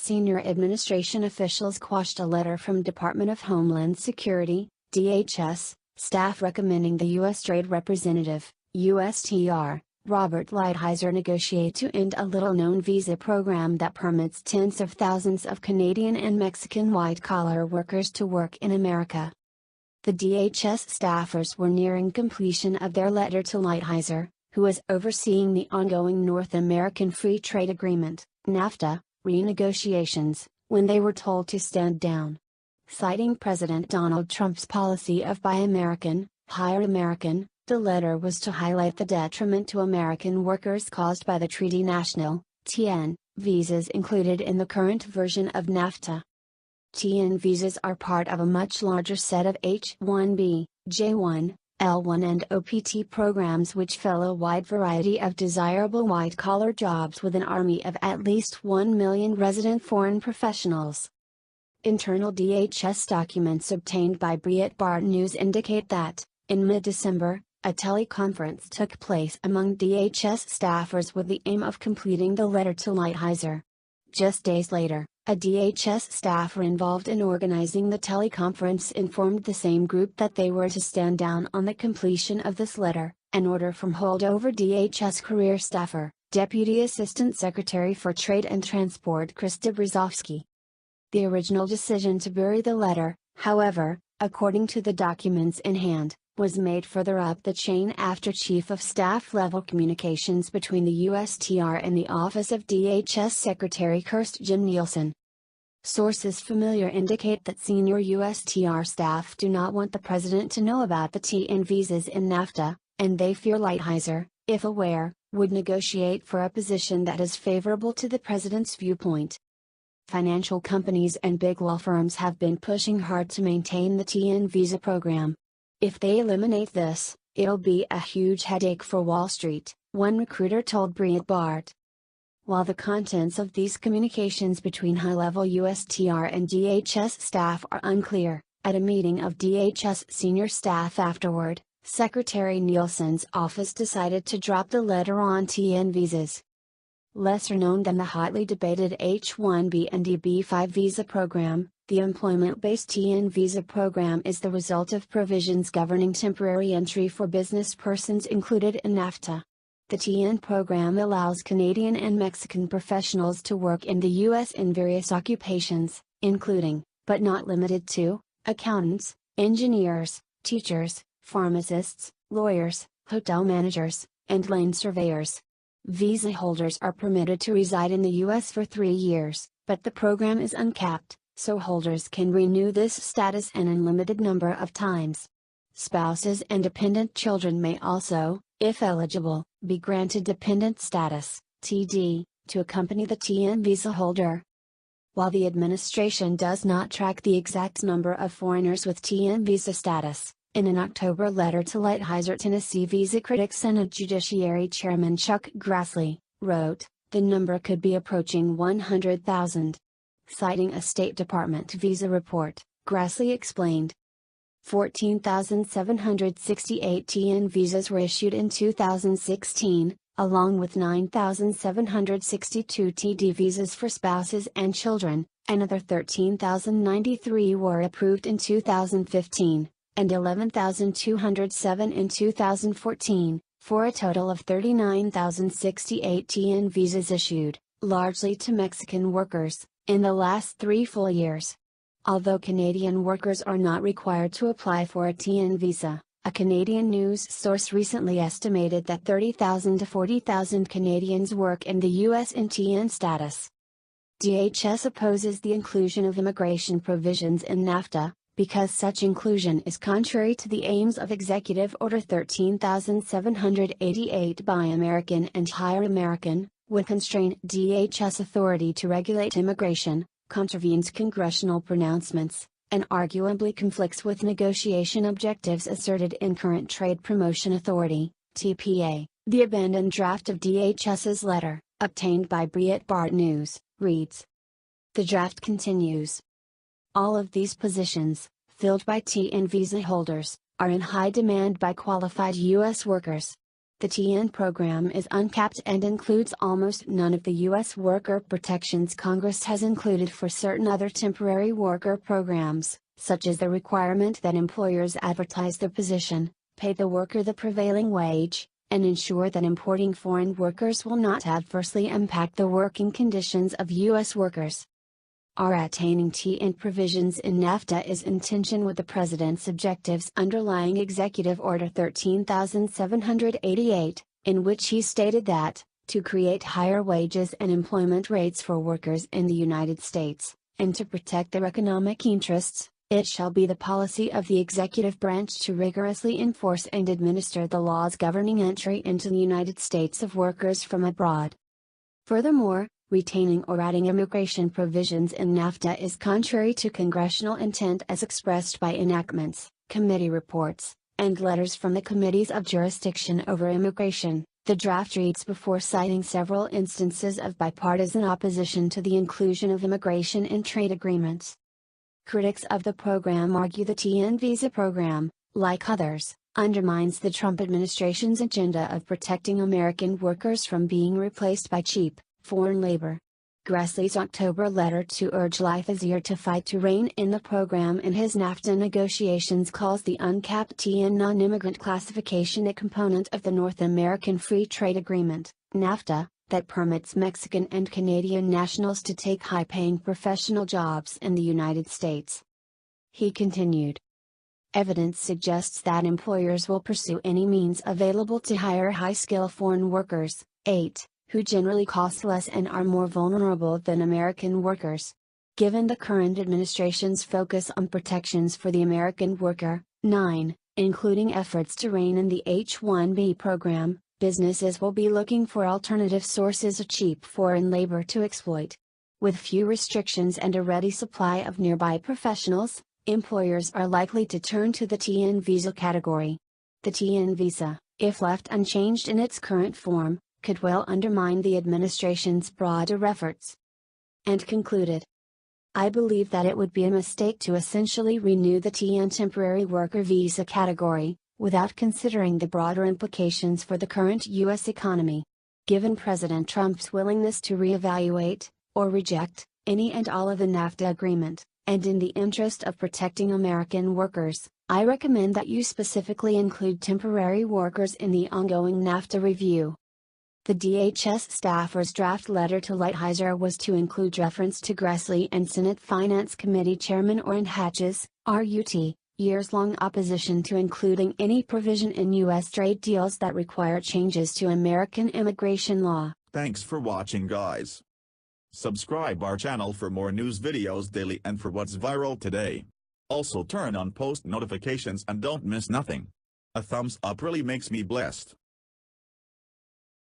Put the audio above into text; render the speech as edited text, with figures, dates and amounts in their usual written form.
senior administration officials quashed a letter from Department of Homeland Security, DHS, staff recommending the U.S. Trade Representative, USTR, Robert Lighthizer negotiate to end a little-known visa program that permits tens of thousands of Canadian and Mexican white-collar workers to work in America. The DHS staffers were nearing completion of their letter to Lighthizer, who was overseeing the ongoing North American Free Trade Agreement, NAFTA, renegotiations, when they were told to stand down. Citing President Donald Trump's policy of Buy American, Hire American, the letter was to highlight the detriment to American workers caused by the Treaty National, TN, visas included in the current version of NAFTA. TN visas are part of a much larger set of H-1B, J-1, L-1 and OPT programs which fill a wide variety of desirable white-collar jobs with an army of at least 1 million resident foreign professionals. Internal DHS documents obtained by Breitbart News indicate that, in mid-December, a teleconference took place among DHS staffers with the aim of completing the letter to Lighthizer. Just days later, a DHS staffer involved in organizing the teleconference informed the same group that they were to stand down on the completion of this letter, an order from holdover DHS career staffer, Deputy Assistant Secretary for Trade and Transport Krista Brzezowski. The original decision to bury the letter, however, according to the documents in hand, was made further up the chain after Chief of Staff level communications between the USTR and the Office of DHS Secretary Kirstjen Nielsen. Sources familiar indicate that senior USTR staff do not want the president to know about the TN visas in NAFTA, and they fear Lighthizer, if aware, would negotiate for a position that is favorable to the president's viewpoint. Financial companies and big law firms have been pushing hard to maintain the TN visa program. If they eliminate this, it'll be a huge headache for Wall Street, one recruiter told Breitbart. While the contents of these communications between high-level USTR and DHS staff are unclear, at a meeting of DHS senior staff afterward, Secretary Nielsen's office decided to drop the letter on TN visas. Lesser known than the hotly debated H-1B and EB-5 visa program, the employment-based TN visa program is the result of provisions governing temporary entry for business persons included in NAFTA. The TN program allows Canadian and Mexican professionals to work in the U.S. in various occupations, including, but not limited to, accountants, engineers, teachers, pharmacists, lawyers, hotel managers, and lane surveyors. Visa holders are permitted to reside in the U.S. for 3 years, but the program is uncapped, so holders can renew this status an unlimited number of times. Spouses and dependent children may also, if eligible, be granted dependent status, TD, to accompany the TN visa holder. While the administration does not track the exact number of foreigners with TN visa status, in an October letter to Lighthizer, Tennessee visa critic Senate Judiciary Chairman Chuck Grassley wrote, the number could be approaching 100,000. Citing a State Department visa report, Grassley explained, 14,768 TN visas were issued in 2016, along with 9,762 TD visas for spouses and children. Another 13,093 were approved in 2015, and 11,207 in 2014, for a total of 39,068 TN visas issued, largely to Mexican workers, in the last 3 full years. Although Canadian workers are not required to apply for a TN visa, a Canadian news source recently estimated that 30,000 to 40,000 Canadians work in the U.S. in TN status. DHS opposes the inclusion of immigration provisions in NAFTA, because such inclusion is contrary to the aims of Executive Order 13,788 Buy American and Hire American, would constrain DHS authority to regulate immigration, contravenes congressional pronouncements, and arguably conflicts with negotiation objectives asserted in current Trade Promotion Authority, TPA. The abandoned draft of DHS's letter, obtained by Breitbart News, reads. The draft continues. All of these positions, filled by TN visa holders, are in high demand by qualified U.S. workers. The TN program is uncapped and includes almost none of the U.S. worker protections Congress has included for certain other temporary worker programs, such as the requirement that employers advertise their position, pay the worker the prevailing wage, and ensure that importing foreign workers will not adversely impact the working conditions of U.S. workers. Our attaining TN provisions in NAFTA is in tension with the President's objectives underlying Executive Order 13788, in which he stated that, to create higher wages and employment rates for workers in the United States, and to protect their economic interests, it shall be the policy of the executive branch to rigorously enforce and administer the laws governing entry into the United States of workers from abroad. Furthermore, retaining or adding immigration provisions in NAFTA is contrary to congressional intent as expressed by enactments, committee reports, and letters from the committees of jurisdiction over immigration. The draft reads before citing several instances of bipartisan opposition to the inclusion of immigration in trade agreements. Critics of the program argue the TN visa program, like others, undermines the Trump administration's agenda of protecting American workers from being replaced by cheap, foreign labor. Grassley's October letter to urge life easier to fight to rein in the program in his NAFTA negotiations calls the uncapped TN non-immigrant classification a component of the North American Free Trade Agreement, NAFTA, that permits Mexican and Canadian nationals to take high-paying professional jobs in the United States. He continued. Evidence suggests that employers will pursue any means available to hire high-skill foreign workers, 8, who generally cost less and are more vulnerable than American workers. Given the current administration's focus on protections for the American worker, 9, including efforts to rein in the H-1B program, businesses will be looking for alternative sources of cheap foreign labor to exploit. With few restrictions and a ready supply of nearby professionals, employers are likely to turn to the TN visa category. The TN visa, if left unchanged in its current form, could well undermine the administration's broader efforts. And concluded. I believe that it would be a mistake to essentially renew the TN temporary worker visa category, without considering the broader implications for the current U.S. economy. Given President Trump's willingness to reevaluate, or reject, any and all of the NAFTA agreement, and in the interest of protecting American workers, I recommend that you specifically include temporary workers in the ongoing NAFTA review. The DHS staffer's draft letter to Lighthizer was to include reference to Grassley and Senate Finance Committee Chairman Orrin Hatch's, RUT, years-long opposition to including any provision in U.S. trade deals that require changes to American immigration law. Thanks for watching, guys. Subscribe our channel for more news videos daily and for what's viral today. Also turn on post notifications and don't miss nothing. A thumbs up really makes me blessed.